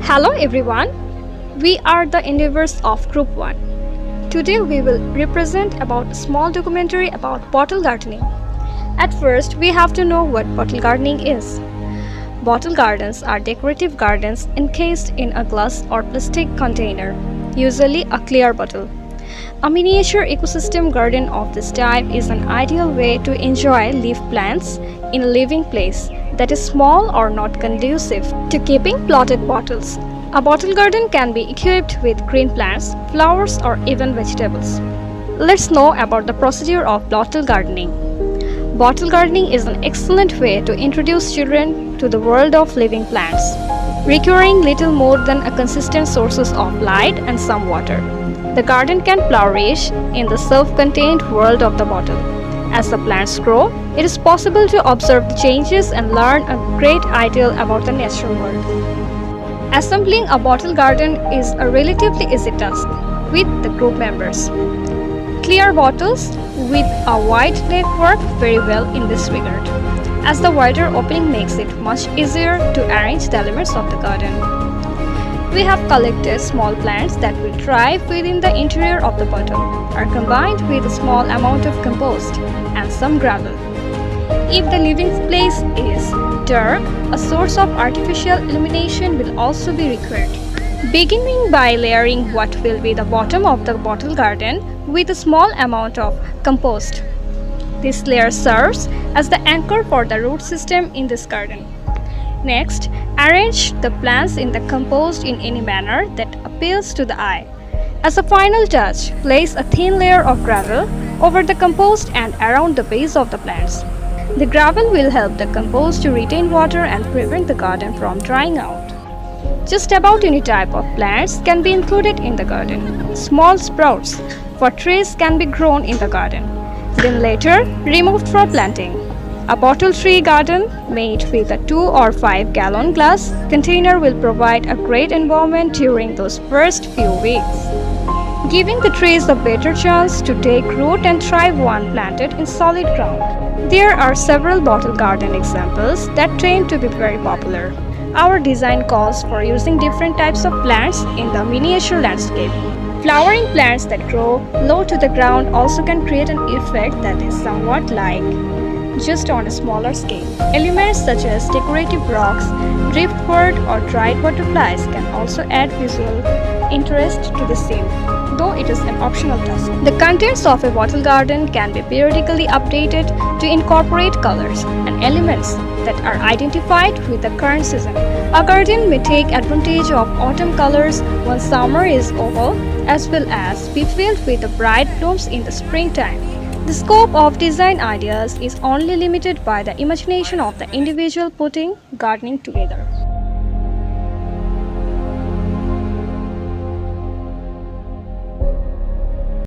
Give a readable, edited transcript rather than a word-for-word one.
Hello everyone, we are the endeavors of Group 1. Today we will represent about a small documentary about bottle gardening. At first, we have to know what bottle gardening is. Bottle gardens are decorative gardens encased in a glass or plastic container, usually a clear bottle. A miniature ecosystem garden of this type is an ideal way to enjoy leaf plants in a living place that is small or not conducive to keeping plotted bottles. A bottle garden can be equipped with green plants, flowers, or even vegetables. Let's know about the procedure of bottle gardening. Bottle gardening is an excellent way to introduce children to the world of living plants, requiring little more than a consistent sources of light and some water. The garden can flourish in the self-contained world of the bottle. As the plants grow, it is possible to observe the changes and learn a great deal about the natural world. Assembling a bottle garden is a relatively easy task with the group members. Clear bottles with a wide neck work very well in this regard, as the wider opening makes it much easier to arrange the elements of the garden. We have collected small plants that will thrive within the interior of the bottle, are combined with a small amount of compost and some gravel. If the living place is dark, a source of artificial illumination will also be required. Beginning by layering what will be the bottom of the bottle garden with a small amount of compost. This layer serves as the anchor for the root system in this garden. Next, arrange the plants in the compost in any manner that appeals to the eye. As a final touch, place a thin layer of gravel over the compost and around the base of the plants. The gravel will help the compost to retain water and prevent the garden from drying out. Just about any type of plants can be included in the garden. Small sprouts for trees can be grown in the garden, then later removed for planting. A bottle tree garden made with a 2 or 5 gallon glass container will provide a great environment during those first few weeks, giving the trees a better chance to take root and thrive when planted in solid ground. There are several bottle garden examples that tend to be very popular. Our design calls for using different types of plants in the miniature landscape. Flowering plants that grow low to the ground also can create an effect that is somewhat like just on a smaller scale. Elements such as decorative rocks, driftwood, or dried butterflies can also add visual interest to the scene, though it is an optional task. The contents of a bottle garden can be periodically updated to incorporate colors and elements that are identified with the current season. A garden may take advantage of autumn colors when summer is over, as well as be filled with the bright blooms in the springtime. The scope of design ideas is only limited by the imagination of the individual putting gardening together.